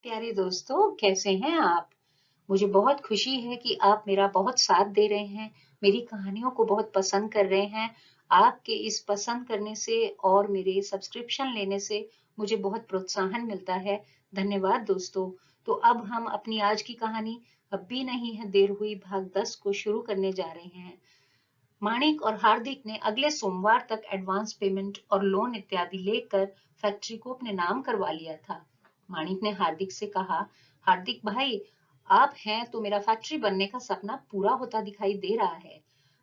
प्यारे दोस्तों, कैसे हैं आप? मुझे बहुत खुशी है कि आप मेरा बहुत साथ दे रहे हैं, मेरी कहानियों को बहुत पसंद कर रहे हैं। आपके इस पसंद करने से और मेरे सब्सक्रिप्शन लेने से मुझे बहुत प्रोत्साहन मिलता है। धन्यवाद दोस्तों। तो अब हम अपनी आज की कहानी अब भी नहीं है देर हुई भाग 10 को शुरू करने जा रहे हैं। माणिक और हार्दिक ने अगले सोमवार तक एडवांस पेमेंट और लोन इत्यादि लेकर फैक्ट्री को अपने नाम करवा लिया था। माणिक ने हार्दिक से कहा, हार्दिक भाई, आप हैं तो मेरा फैक्ट्री बनने का सपना पूरा होता दिखाई दे रहा है।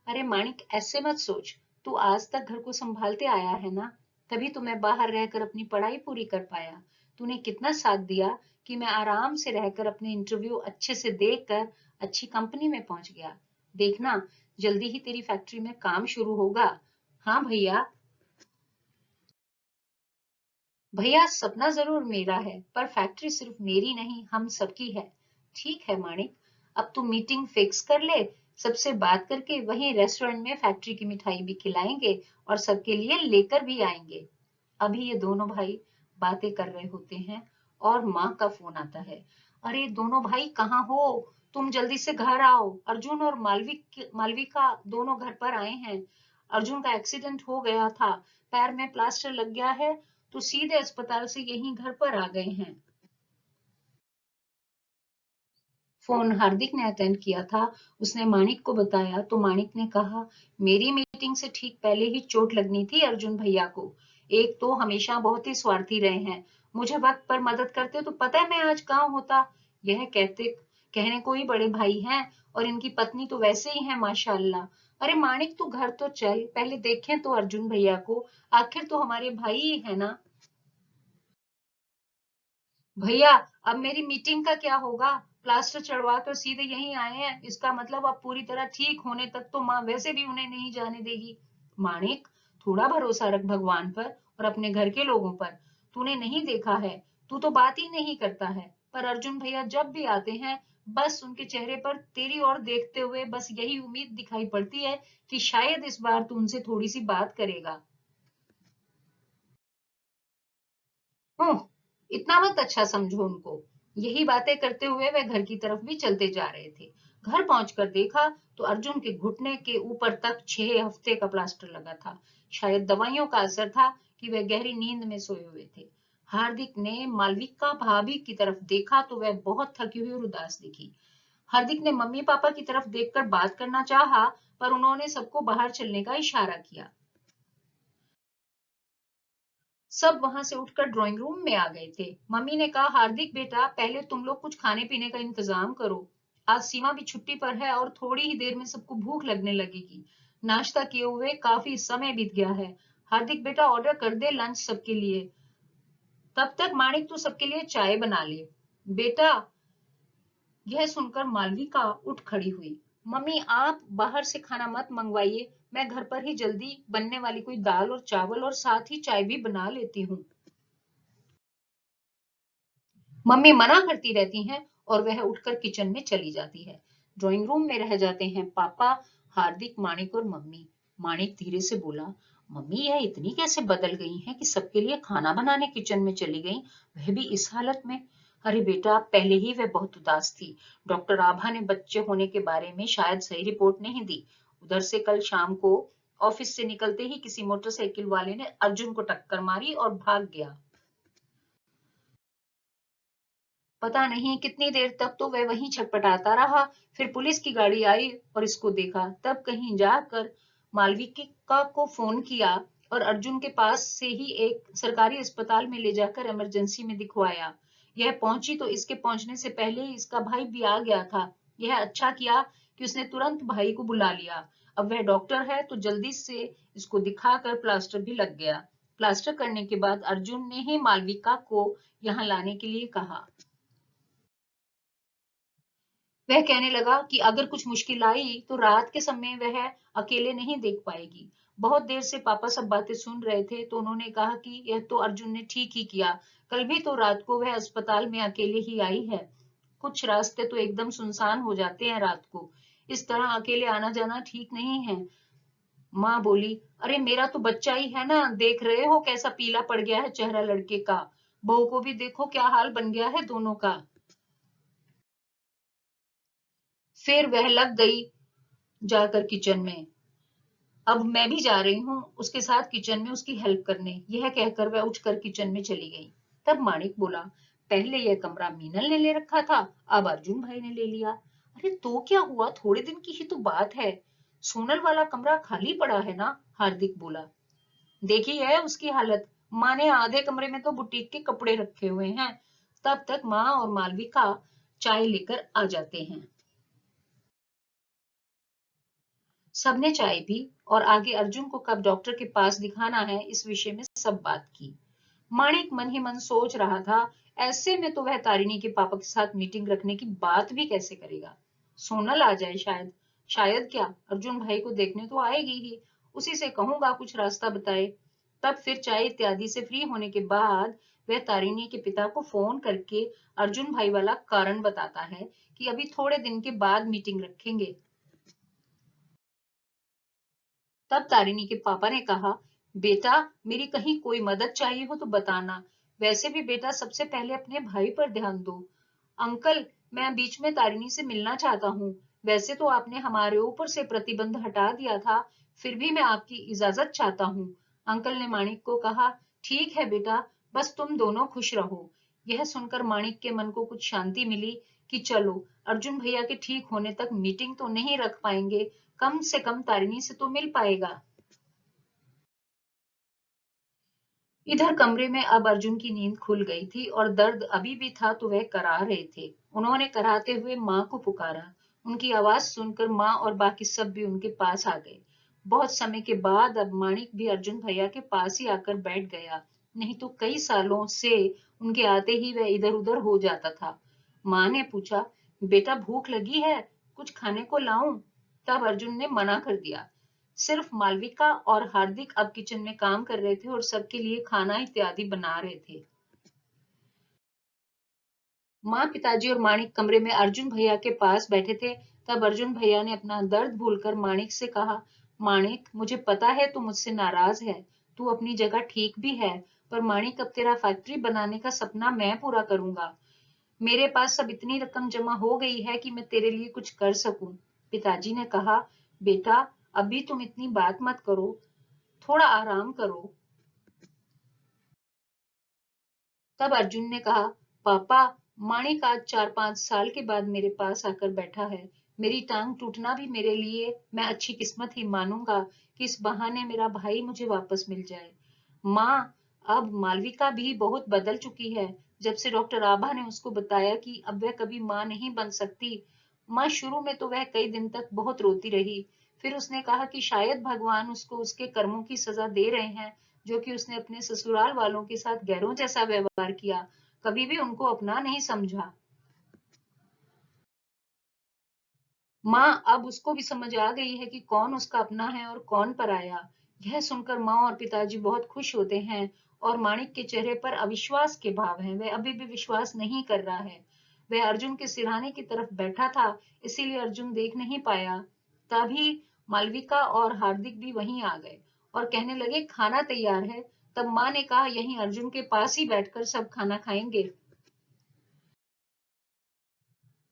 अरे माणिक, ऐसे मत सोच। तू आज तक घर को संभालते आया है ना, तभी तो मैं बाहर रहकर अपनी पढ़ाई पूरी कर पाया। तूने कितना साथ दिया कि मैं आराम से रहकर अपने इंटरव्यू अच्छे से देकर अच्छी कंपनी में पहुंच गया। देखना, जल्दी ही तेरी फैक्ट्री में काम शुरू होगा। हाँ भैया। भैया, सपना जरूर मेरा है, पर फैक्ट्री सिर्फ मेरी नहीं, हम सबकी है। ठीक है माणिक, अब तू मीटिंग फिक्स कर ले। सबसे बात करके वहीं रेस्टोरेंट में फैक्ट्री की मिठाई भी खिलाएंगे और सबके लिए लेकर भी आएंगे। अभी ये दोनों भाई बातें कर रहे होते हैं और माँ का फोन आता है। अरे दोनों भाई कहाँ हो? तुम जल्दी से घर आओ। अर्जुन और मालविका दोनों घर पर आए हैं। अर्जुन का एक्सीडेंट हो गया था, पैर में प्लास्टर लग गया है, तो सीधे अस्पताल से यहीं घर पर आ गए हैं। फोन हार्दिक ने अटेंड किया था। उसने माणिक को बताया तो माणिक ने कहा, मेरी मीटिंग से ठीक पहले ही चोट लगनी थी अर्जुन भैया को। एक तो हमेशा बहुत ही स्वार्थी रहे हैं, मुझे वक्त पर मदद करते तो पता है मैं आज कहाँ होता। यह कहने को ही बड़े भाई हैं, और इनकी पत्नी तो वैसे ही है माशाअल्लाह। अरे माणिक, तू घर तो चल, पहले देखें तो अर्जुन भैया को, आखिर तो हमारे भाई ही है ना। भैया, अब मेरी मीटिंग का क्या होगा? प्लास्टर चढ़वा कर सीधे यहीं आए हैं, इसका मतलब अब पूरी तरह ठीक होने तक तो माँ वैसे भी उन्हें नहीं जाने देगी। माणिक, थोड़ा भरोसा रख भगवान पर और अपने घर के लोगों पर। तूने नहीं देखा है, तू तो बात ही नहीं करता है, पर अर्जुन भैया जब भी आते हैं, बस उनके चेहरे पर तेरी ओर देखते हुए बस यही उम्मीद दिखाई पड़ती है कि शायद इस बार तू उनसे थोड़ी सी बात करेगा। हूँ, इतना मत अच्छा समझो उनको। यही बातें करते हुए वे घर की तरफ भी चलते जा रहे थे। घर पहुंचकर देखा तो अर्जुन के घुटने के ऊपर तक 6 हफ्ते का प्लास्टर लगा था। शायद दवाइयों का असर था कि वे गहरी नींद में सोए हुए थे। हार्दिक ने मालविका भाभी की तरफ देखा तो वह बहुत थकी हुई और उदास दिखी। हार्दिक ने मम्मी पापा की तरफ देखकर बात करना चाहा, पर उन्होंने सबको बाहर चलने का इशारा किया। सब वहां से उठकर ड्राइंग रूम में आ गए थे। मम्मी ने कहा, हार्दिक बेटा, पहले तुम लोग कुछ खाने पीने का इंतजाम करो। आज सीमा भी छुट्टी पर है और थोड़ी ही देर में सबको भूख लगने लगेगी। नाश्ता किए हुए काफी समय बीत गया है। हार्दिक बेटा, ऑर्डर कर दे लंच सबके लिए। तब तक माणिक तू सबके लिए चाय बना ले। बेटा, यह सुनकर मालविका उठ खड़ी हुई। मम्मी, आप बाहर से खाना मत मंगवाइए, मैं घर पर ही जल्दी बनने वाली कोई दाल और चावल और साथ ही चाय भी बना लेती हूँ। मम्मी मना करती रहती हैं और वह उठकर किचन में चली जाती है। ड्राइंग रूम में रह जाते हैं पापा, हार्दिक, माणिक और मम्मी। माणिक धीरे से बोला, मम्मी यह इतनी कैसे बदल गई हैं कि सबके लिए खाना बनाने किचन में चली गई, वह भी इस हालत में। अरे बेटा, पहले ही वह बहुत उदास थी। डॉक्टर आभा ने बच्चे होने के बारे में शायद सही रिपोर्ट नहीं दी। उधर से कल शाम को ऑफिस से निकलते ही किसी मोटरसाइकिल वाले ने अर्जुन को टक्कर मारी और भाग गया। पता नहीं कितनी देर तक तो वह वहीं छटपटाता रहा। फिर पुलिस की गाड़ी आई और इसको देखा। तब कहीं जाकर मालविका को फोन किया और अर्जुन के पास से ही एक सरकारी अस्पताल में ले जाकर इमरजेंसी में दिखवाया। यह पहुंची तो इसके पहुंचने से पहले ही इसका भाई भी आ गया था। यह अच्छा किया कि उसने तुरंत भाई को बुला लिया। अब वह डॉक्टर है तो जल्दी से इसको दिखाकर प्लास्टर भी लग गया। प्लास्टर करने के बाद अर्जुन ने ही मालविका को यहाँ लाने के लिए कहा। वह कहने लगा कि अगर कुछ मुश्किल आई तो रात के समय वह अकेले नहीं देख पाएगी। बहुत देर से पापा सब बातें सुन रहे थे तो उन्होंने कहा कि यह तो अर्जुन ने ठीक ही किया। कल भी तो रात को वह अस्पताल में अकेले ही आई है। कुछ रास्ते तो एकदम सुनसान हो जाते हैं रात को। इस तरह अकेले आना जाना ठीक नहीं है। माँ बोली, अरे मेरा तो बच्चा ही है ना, देख रहे हो कैसा पीला पड़ गया है चेहरा लड़के का। बहू को भी देखो क्या हाल बन गया है दोनों का। फिर वह लग गई जाकर किचन में। अब मैं भी जा रही हूँ उसके साथ किचन में उसकी हेल्प करने, यह कहकर वह उठकर किचन में चली गई। तब माणिक बोला, पहले यह कमरा मीनल ने ले रखा था, अब अर्जुन भाई ने ले लिया। अरे तो क्या हुआ, थोड़े दिन की ही तो बात है। सोनल वाला कमरा खाली पड़ा है ना, हार्दिक बोला। देखी है उसकी हालत, माँ ने आधे कमरे में तो बुटीक के कपड़े रखे हुए हैं। तब तक माँ और मालविका चाय लेकर आ जाते हैं। सबने चाय पी और आगे अर्जुन को कब डॉक्टर के पास दिखाना है इस विषय में सब बात की। माणिक मन ही मन सोच रहा था, ऐसे में तो वह तारिणी के पापा के साथ मीटिंग रखने की बात भी कैसे करेगा। सोनल आ जाए शायद, शायद क्या, अर्जुन भाई को देखने तो आएगी ही, उसी से कहूंगा कुछ रास्ता बताए। तब फिर चाय इत्यादि से फ्री होने के बाद वह तारिणी के पिता को फोन करके अर्जुन भाई वाला कारण बताता है कि अभी थोड़े दिन के बाद मीटिंग रखेंगे। तब तारिणी के पापा ने कहा, बेटा मेरी कहीं कोई मदद चाहिए हो तो बताना, वैसे भी बेटा सबसे पहले अपने भाई पर ध्यान दो। अंकल, मैं बीच में तारिणी से मिलना चाहता हूँ, वैसे तो आपने हमारे ऊपर से प्रतिबंध हटा दिया था, फिर भी मैं आपकी इजाजत चाहता हूँ। अंकल ने माणिक को कहा, ठीक है बेटा, बस तुम दोनों खुश रहो। यह सुनकर माणिक के मन को कुछ शांति मिली कि चलो अर्जुन भैया के ठीक होने तक मीटिंग तो नहीं रख पाएंगे, कम से कम तारिणी से तो मिल पाएगा। इधर कमरे में अब अर्जुन की नींद खुल गई थी और दर्द अभी भी था तो वह करा रहे थे। उन्होंने कराते हुए माँ को पुकारा। उनकी आवाज सुनकर माँ और बाकी सब भी उनके पास आ गए। बहुत समय के बाद अब माणिक भी अर्जुन भैया के पास ही आकर बैठ गया, नहीं तो कई सालों से उनके आते ही वह इधर उधर हो जाता था। माँ ने पूछा, बेटा भूख लगी है, कुछ खाने को लाऊं? तब अर्जुन ने मना कर दिया। सिर्फ मालविका और हार्दिक अब किचन में काम कर रहे थे और सबके लिए खाना इत्यादि बना रहे थे। माँ, पिताजी और माणिक कमरे में अर्जुन भैया के पास बैठे थे। तब अर्जुन भैया ने अपना दर्द भूलकर माणिक से कहा, माणिक मुझे पता है तू मुझसे नाराज है, तू अपनी जगह ठीक भी है, पर माणिक अब तेरा फैक्ट्री बनाने का सपना मैं पूरा करूंगा। मेरे पास अब इतनी रकम जमा हो गई है कि मैं तेरे लिए कुछ कर सकूं। पिताजी ने कहा, बेटा अभी तुम इतनी बात मत करो, थोड़ा आराम करो। तब अर्जुन ने कहा, पापा माणिक आज 4-5 साल के बाद मेरे पास आकर बैठा है, मेरी टांग टूटना भी मेरे लिए मैं अच्छी किस्मत ही मानूंगा कि इस बहाने मेरा भाई मुझे वापस मिल जाए। माँ, अब मालविका भी बहुत बदल चुकी है, जब से डॉक्टर आभा ने उसको बताया कि अब वह कभी माँ नहीं बन सकती। माँ, शुरू में तो वह कई दिन तक बहुत रोती रही, फिर उसने कहा कि शायद भगवान उसको उसके कर्मों की सजा दे रहे हैं, जो कि उसने अपने ससुराल वालों के साथ गैरों जैसा व्यवहार किया, कभी भी उनको अपना नहीं समझा। माँ, अब उसको भी समझ आ गई है कि कौन उसका अपना है और कौन पराया। यह सुनकर माँ और पिताजी बहुत खुश होते हैं और माणिक के चेहरे पर अविश्वास के भाव हैं, वह अभी भी विश्वास नहीं कर रहा है। वह अर्जुन के सिरहाने की तरफ बैठा था, इसीलिए अर्जुन देख नहीं पाया। तभी मालविका और हार्दिक भी वहीं आ गए और कहने लगे, खाना तैयार है। तब माँ ने कहा, यहीं अर्जुन के पास ही बैठकर सब खाना खाएंगे।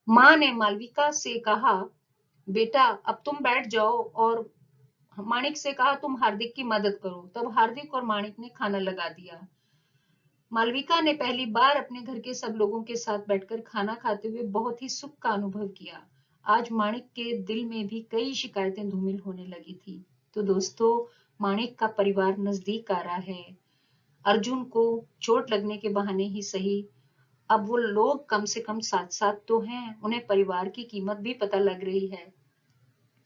माँ ने मालविका से कहा, बेटा अब तुम बैठ जाओ, और माणिक से कहा, तुम हार्दिक की मदद करो। तब हार्दिक और माणिक ने खाना लगा दिया। मालविका ने पहली बार अपने घर के सब लोगों के साथ बैठकर खाना खाते हुए बहुत ही सुख का अनुभव किया। आज माणिक के दिल में भी कई शिकायतें धूमिल होने लगी थी। तो दोस्तों, माणिक का परिवार नजदीक आ रहा है। अर्जुन को चोट लगने के बहाने ही सही, अब वो लोग कम से कम साथ साथ तो हैं, उन्हें परिवार की कीमत भी पता लग रही है।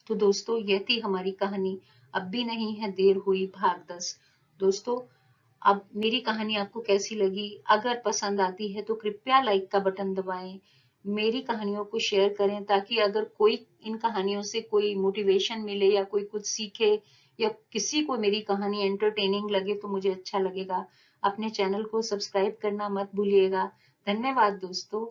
तो दोस्तों, यह थी हमारी कहानी, अब भी नहीं है देर हुई भाग 10। दोस्तों, अब मेरी कहानी आपको कैसी लगी? अगर पसंद आती है तो कृपया लाइक का बटन दबाएं, मेरी कहानियों को शेयर करें, ताकि अगर कोई इन कहानियों से कोई मोटिवेशन मिले या कोई कुछ सीखे या किसी को मेरी कहानी एंटरटेनिंग लगे तो मुझे अच्छा लगेगा। अपने चैनल को सब्सक्राइब करना मत भूलिएगा। धन्यवाद दोस्तों।